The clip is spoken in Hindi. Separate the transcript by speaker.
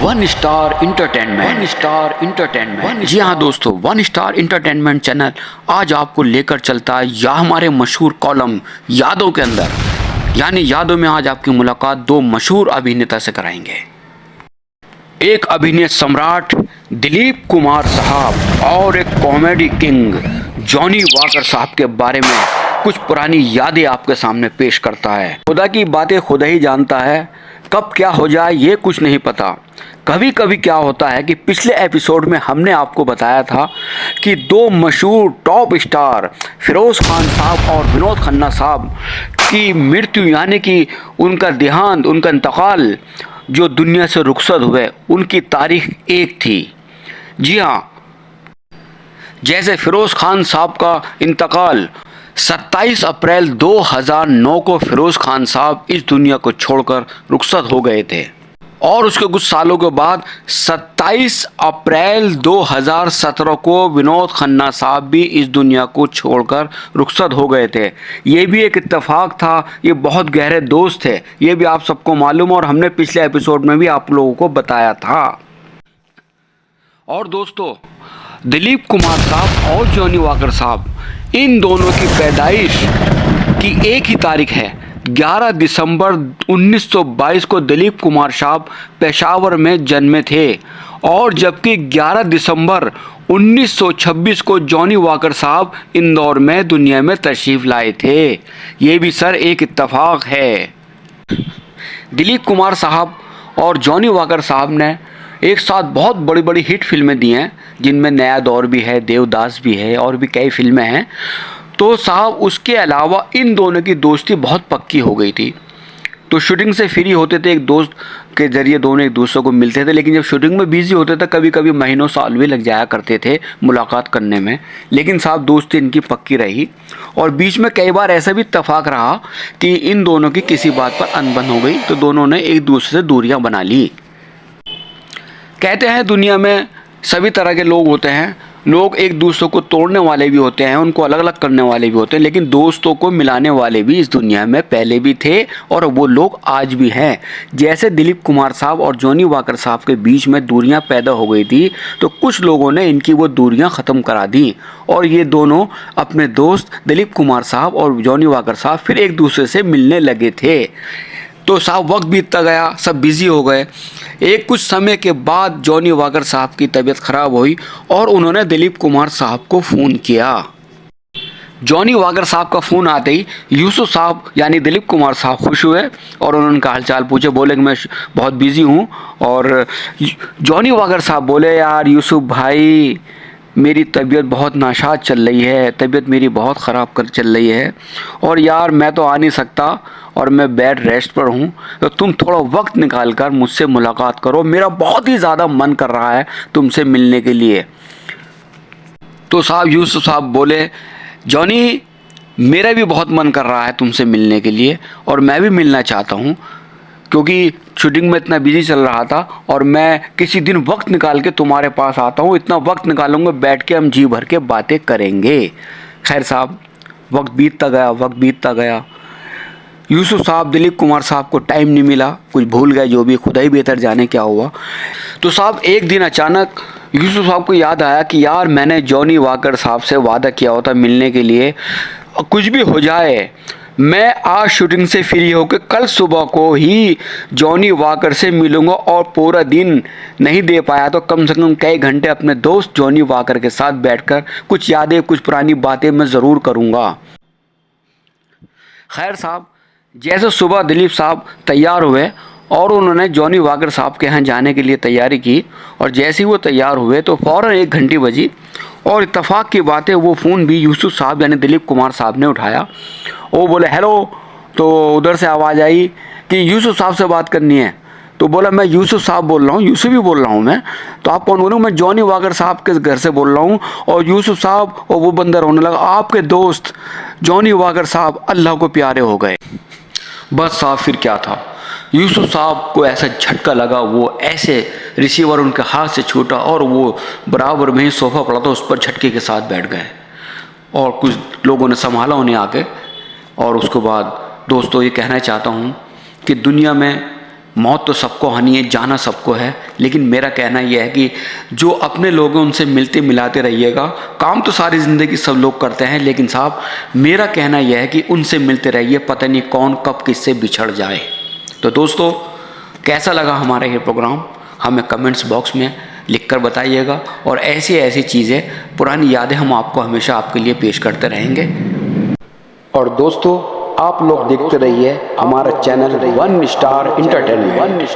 Speaker 1: One star entertainment. जी हाँ दोस्तों, वन स्टार इंटरटेनमेंट चैनल आज आपको लेकर चलता है या हमारे मशहूर कॉलम यादों के अंदर। यानी यादों में आज आपकी मुलाकात दो मशहूर अभिनेता से कराएंगे। एक अभिनय सम्राट दिलीप कुमार साहब और एक कॉमेडी किंग जॉनी वॉकर साहब के बारे में कुछ पुरानी यादें आपके सामने पेश करता है। खुदा की बातें खुदा ही जानता है, कब क्या हो जाए ये कुछ नहीं पता। कभी कभी क्या होता है कि पिछले एपिसोड में हमने आपको बताया था कि दो मशहूर टॉप स्टार फिरोज खान साहब और विनोद खन्ना साहब की मृत्यु, यानी कि उनका देहांत, उनका इंतकाल जो दुनिया से रुखसत हुए, उनकी तारीख एक थी। जी हाँ, जैसे फिरोज खान साहब का इंतकाल 27 अप्रैल 2009 को फिरोज खान साहब इस दुनिया को छोड़कर रुखसत हो गए थे, और उसके कुछ सालों के बाद 27 अप्रैल 2017 को विनोद खन्ना साहब भी इस दुनिया को छोड़कर रुखसत हो गए थे। ये भी एक इत्तेफाक था, ये बहुत गहरे दोस्त थे, ये भी आप सबको मालूम, और हमने पिछले एपिसोड में भी आप लोगों को बताया था। और दोस्तों, दिलीप कुमार साहब और जॉनी वॉकर साहब, इन दोनों की पैदाइश की एक ही तारीख है। 11 दिसंबर 1922 को दिलीप कुमार साहब पेशावर में जन्मे थे, और जबकि 11 दिसंबर 1926 को जॉनी वॉकर साहब इंदौर में दुनिया में तशरीफ़ लाए थे। ये भी सर एक इत्तेफाक है। दिलीप कुमार साहब और जॉनी वॉकर साहब ने एक साथ बहुत बड़ी बड़ी हिट फिल्में दी हैं, जिनमें नया दौर भी है, देवदास भी है, और भी कई फिल्में हैं। तो साहब, उसके अलावा इन दोनों की दोस्ती बहुत पक्की हो गई थी। तो शूटिंग से फ्री होते थे, एक दोस्त के ज़रिए दोनों एक दूसरे को मिलते थे, लेकिन जब शूटिंग में बिजी होते थे कभी कभी महीनों साल भी लग जाया करते थे मुलाकात करने में। लेकिन साहब, दोस्ती इनकी पक्की रही, और बीच में कई बार ऐसा भी इत्तेफाक रहा कि इन दोनों की किसी बात पर अनबन हो गई, तो दोनों ने एक दूसरे से दूरियाँ बना ली। कहते हैं दुनिया में सभी तरह के लोग होते हैं, लोग एक दूसरे को तोड़ने वाले भी होते हैं, उनको अलग अलग करने वाले भी होते हैं, लेकिन दोस्तों को मिलाने वाले भी इस दुनिया में पहले भी थे, और वो लोग आज भी हैं। जैसे दिलीप कुमार साहब और जॉनी वॉकर साहब के बीच में दूरियां पैदा हो गई थी, तो कुछ लोगों ने इनकी वो दूरियां ख़त्म करा दी, और ये दोनों अपने दोस्त दिलीप कुमार साहब और जॉनी वॉकर साहब फिर एक दूसरे से मिलने लगे थे। तो साहब, वक्त बीतता गया, सब बिज़ी हो गए। एक कुछ समय के बाद जॉनी वॉकर साहब की तबीयत ख़राब हुई, और उन्होंने दिलीप कुमार साहब को फ़ोन किया। जॉनी वॉकर साहब का फ़ोन आते ही यूसुफ साहब यानी दिलीप कुमार साहब खुश हुए, और उन्होंने उनका हालचाल पूछे। बोले कि मैं बहुत बिज़ी हूँ। और जॉनी वॉकर साहब बोले, यार यूसुफ भाई, मेरी तबीयत बहुत नाशाद चल रही है, तबीयत मेरी बहुत ख़राब चल रही है, और यार मैं तो आ नहीं सकता, और मैं बेड रेस्ट पर हूँ, तो तुम थोड़ा वक्त निकाल कर मुझसे मुलाकात करो, मेरा बहुत ही ज़्यादा मन कर रहा है तुमसे मिलने के लिए। तो साहब, यूसुफ साहब बोले, जॉनी, मेरा भी बहुत मन कर रहा है तुमसे मिलने के लिए, और मैं भी मिलना चाहता हूँ, क्योंकि शूटिंग में इतना बिजी चल रहा था, और मैं किसी दिन वक्त निकाल के तुम्हारे पास आता हूँ, इतना वक्त निकालूंगा, बैठ के हम जी भर के बातें करेंगे। खैर साहब, वक्त बीतता गया। यूसुफ साहब, दिलीप कुमार साहब को टाइम नहीं मिला, कुछ भूल गए, जो भी, खुदा ही बेहतर जाने क्या हुआ। तो साहब, एक दिन अचानक यूसुफ साहब को याद आया कि यार, मैंने जॉनी वॉकर साहब से वादा किया होता मिलने के लिए, कुछ भी हो जाए मैं आज शूटिंग से फ्री होकर कल सुबह को ही जॉनी वॉकर से मिलूंगा, और पूरा दिन नहीं दे पाया तो कम से कम कई घंटे अपने दोस्त जॉनी वॉकर के साथ बैठकर कुछ यादें, कुछ पुरानी बातें मैं ज़रूर करूंगा। खैर साहब, जैसे सुबह दिलीप साहब तैयार हुए और उन्होंने जॉनी वॉकर साहब के यहाँ जाने के लिए तैयारी की, और जैसे ही वो तैयार हुए तो फ़ौरन 1 घंटी बजी, और इत्तेफाक की बात है वो फ़ोन भी यूसुफ साहब यानी दिलीप कुमार साहब ने उठाया। वो बोले, हेलो। तो उधर से आवाज़ आई कि यूसुफ साहब से बात करनी है। तो बोला, मैं यूसुफ साहब बोल रहा हूँ, यूसुफ ही बोल रहा हूँ मैं। तो आप कौन बोलूँ? मैं जॉनी वॉकर साहब के घर से बोल रहा हूँ। और यूसुफ साहब, और वो बंदा रोने लगा, आपके दोस्त जॉनी वॉकर साहब अल्लाह को प्यारे हो गए। बस साहब, फिर क्या था, यूसुफ साहब को ऐसा झटका लगा, वो ऐसे रिसीवर उनके हाथ से छूटा, और वो बराबर में ही सोफ़ा पड़ा था, उस पर झटके के साथ बैठ गए, और कुछ लोगों ने संभाला उन्हें आके। और उसके बाद दोस्तों, ये कहना चाहता हूँ कि दुनिया में मौत तो सबको आनी है, जाना सबको है, लेकिन मेरा कहना यह है कि जो अपने लोग हैं उनसे मिलते मिलाते रहिएगा। काम तो सारी ज़िंदगी सब लोग करते हैं, लेकिन साहब मेरा कहना यह है कि उनसे मिलते रहिए, पता नहीं कौन कब किससे बिछड़ जाए। तो दोस्तों, कैसा लगा हमारा ये प्रोग्राम हमें कमेंट्स बॉक्स में लिखकर बताइएगा, और ऐसी ऐसी चीज़ें, पुरानी यादें हम आपको हमेशा आपके लिए पेश करते रहेंगे। और दोस्तों, आप लोग देखते रहिए हमारा चैनल वन स्टार इंटरटेनमेंट।